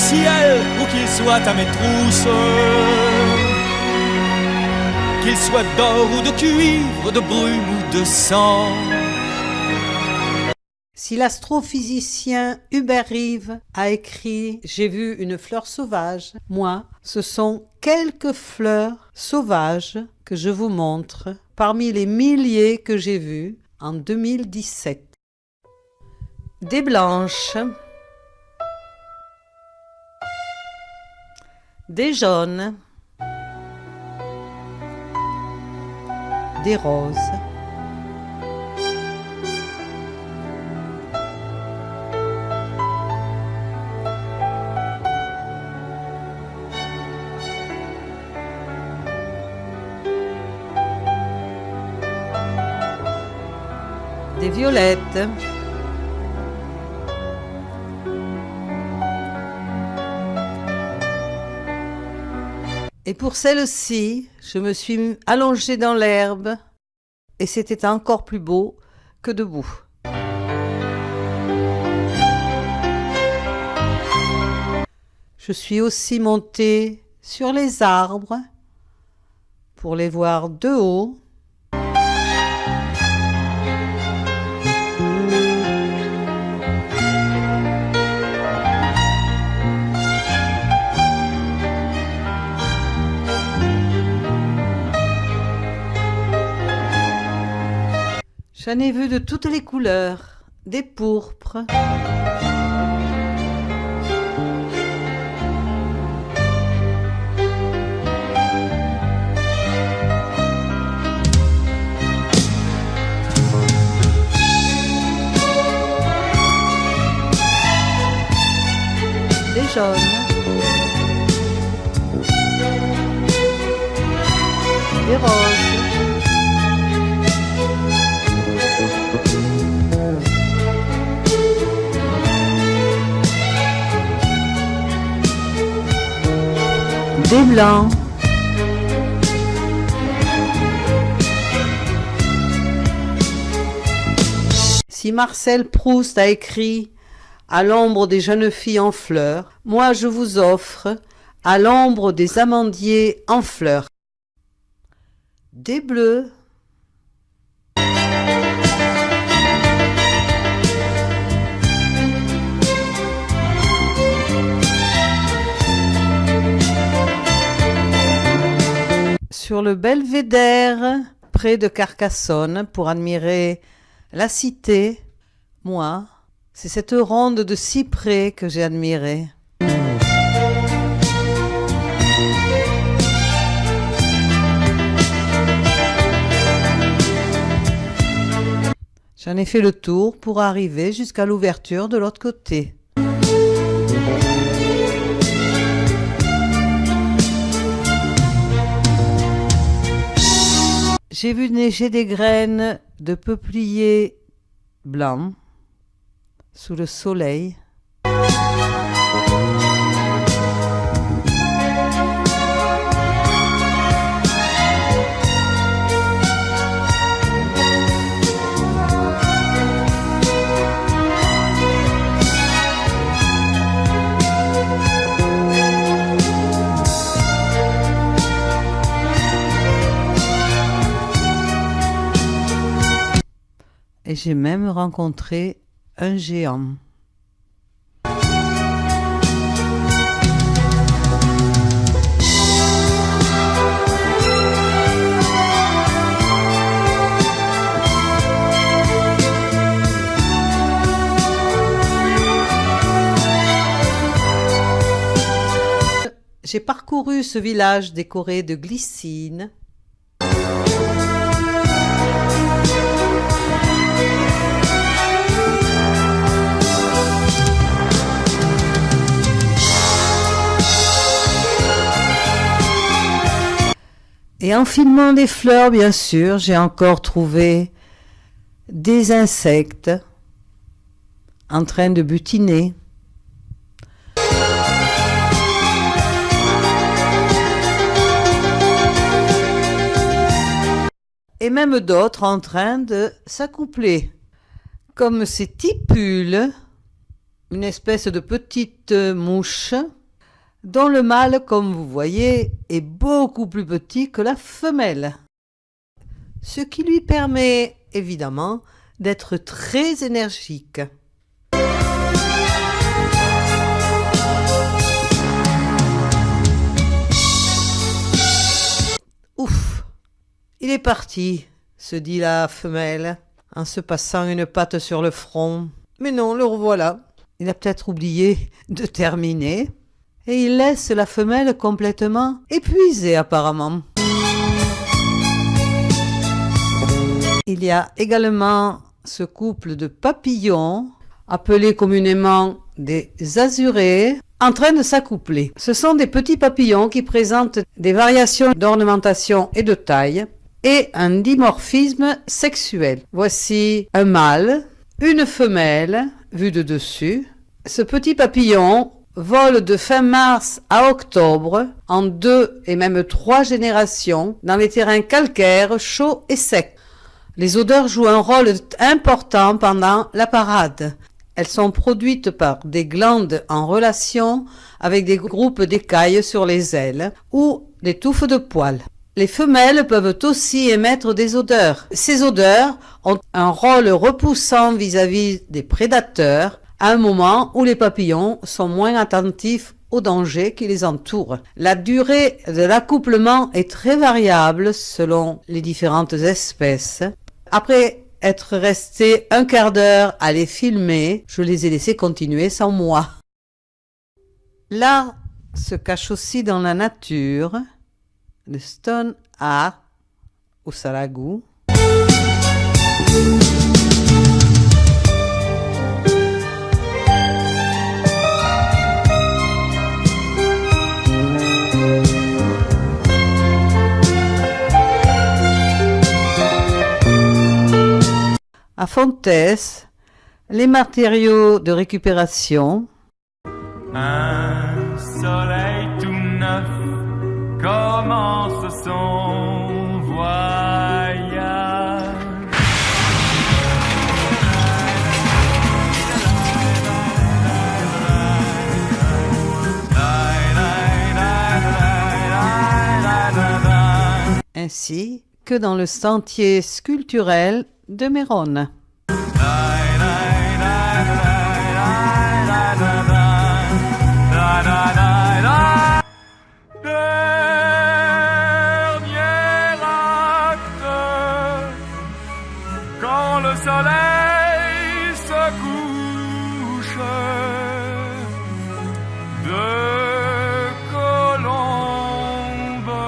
ciel ou qu'il soit à mes trousses, qu'il soit d'or ou de cuivre, de brume ou de sang. Si l'astrophysicien Hubert Reeves a écrit « J'ai vu une fleur sauvage », moi, ce sont quelques fleurs sauvages que je vous montre parmi les milliers que j'ai vues en 2017. Des blanches, des jaunes, des roses, des violettes, et pour celle-ci, je me suis allongée dans l'herbe et c'était encore plus beau que debout. Je suis aussi montée sur les arbres pour les voir de haut. J'en ai vu de toutes les couleurs, des pourpres, des jaunes, des roses, des blancs, si Marcel Proust a écrit « À l'ombre des jeunes filles en fleurs », moi je vous offre « À l'ombre des amandiers en fleurs ». Des bleus, sur le belvédère près de Carcassonne pour admirer la cité, moi, c'est cette ronde de cyprès que j'ai admirée. J'en ai fait le tour pour arriver jusqu'à l'ouverture de l'autre côté. J'ai vu neiger des graines de peuplier blanc sous le soleil. Et j'ai même rencontré un géant. J'ai parcouru ce village décoré de glycines. Et en filmant les fleurs, bien sûr, j'ai encore trouvé des insectes en train de butiner. Et même d'autres en train de s'accoupler. Comme ces tipules, une espèce de petite mouche dont le mâle, comme vous voyez, est beaucoup plus petit que la femelle. Ce qui lui permet, évidemment, d'être très énergique. Ouf, il est parti, se dit la femelle, en se passant une patte sur le front. Mais non, le revoilà. Il a peut-être oublié de terminer. Et il laisse la femelle complètement épuisée apparemment. Il y a également ce couple de papillons, appelés communément des azurés, en train de s'accoupler. Ce sont des petits papillons qui présentent des variations d'ornementation et de taille et un dimorphisme sexuel. Voici un mâle, une femelle, vue de dessus. Ce petit papillon vole de fin mars à octobre en 2 et même 3 générations dans les terrains calcaires, chauds et secs. Les odeurs jouent un rôle important pendant la parade. Elles sont produites par des glandes en relation avec des groupes d'écailles sur les ailes ou des touffes de poils. Les femelles peuvent aussi émettre des odeurs. Ces odeurs ont un rôle repoussant vis-à-vis des prédateurs à un moment où les papillons sont moins attentifs aux dangers qui les entourent. La durée de l'accouplement est très variable selon les différentes espèces. Après être resté un quart d'heure à les filmer, je les ai laissés continuer sans moi. Là se cache aussi dans la nature le stone art au Saragou. À Fontès, les matériaux de récupération. Un soleil tout neuf commence son voyage. Ainsi que dans le sentier sculpturel de Méronne. Dernier acte, quand le soleil se couche, deux colombes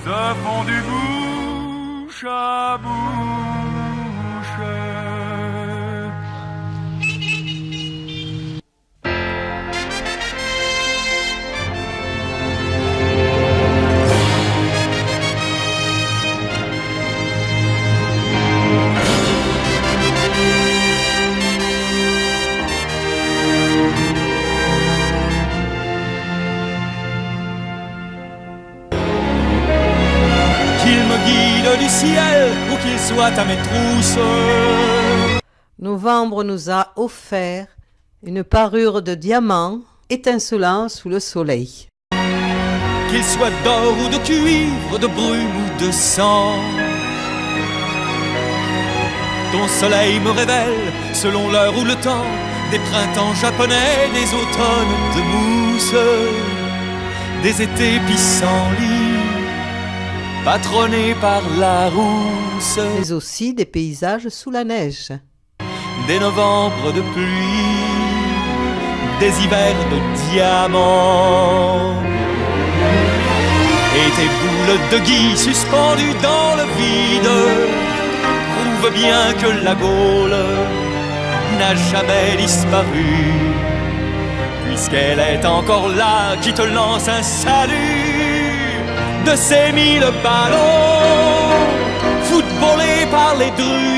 se font du bouche à bouche. Qu'il me guide du ciel ou qu'il soit à mes trousses. Novembre nous a offert une parure de diamants étincelant sous le soleil. Qu'il soit d'or ou de cuivre, de brume ou de sang, ton soleil me révèle, selon l'heure ou le temps, des printemps japonais, des automnes de mousse, des étés pissenlits, patronnés par la rousse, Mais aussi des paysages sous la neige. des novembre de pluie, des hivers de diamants, et tes boules de gui suspendues dans le vide prouvent bien que la Gaule n'a jamais disparu, puisqu'elle est encore là qui te lance un salut de ces 1000 ballons footballés par les drues